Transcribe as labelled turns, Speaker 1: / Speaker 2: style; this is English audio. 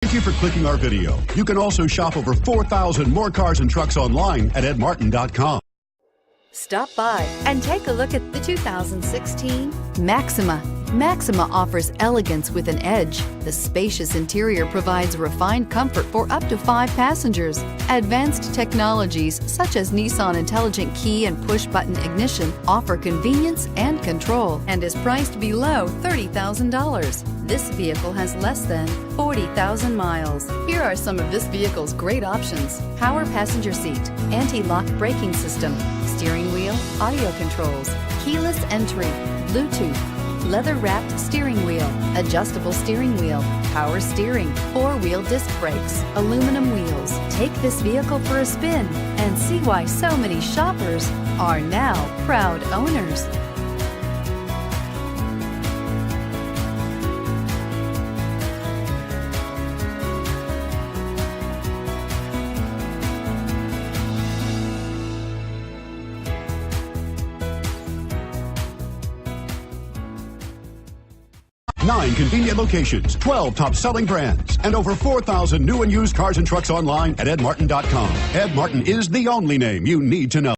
Speaker 1: Thank you for clicking our video. You can also shop over 4,000 more cars and trucks online at edmartin.com.
Speaker 2: Stop by and take a look at the 2016 Maxima. Maxima offers elegance with an edge. The spacious interior provides refined comfort for up to 5 passengers. Advanced technologies such as Nissan Intelligent Key and Push-Button Ignition offer convenience and control and is priced below $30,000. This vehicle has less than 40,000 miles. Here are some of this vehicle's great options: power passenger seat, anti-lock braking system, steering wheel audio controls, keyless entry, Bluetooth, leather-wrapped steering wheel, adjustable steering wheel, power steering, 4-wheel disc brakes, aluminum wheels. Take this vehicle for a spin and see why so many shoppers are now proud owners.
Speaker 1: Nine convenient locations, 12 top-selling brands, and over 4,000 new and used cars and trucks online at edmartin.com. Ed Martin is the only name you need to know.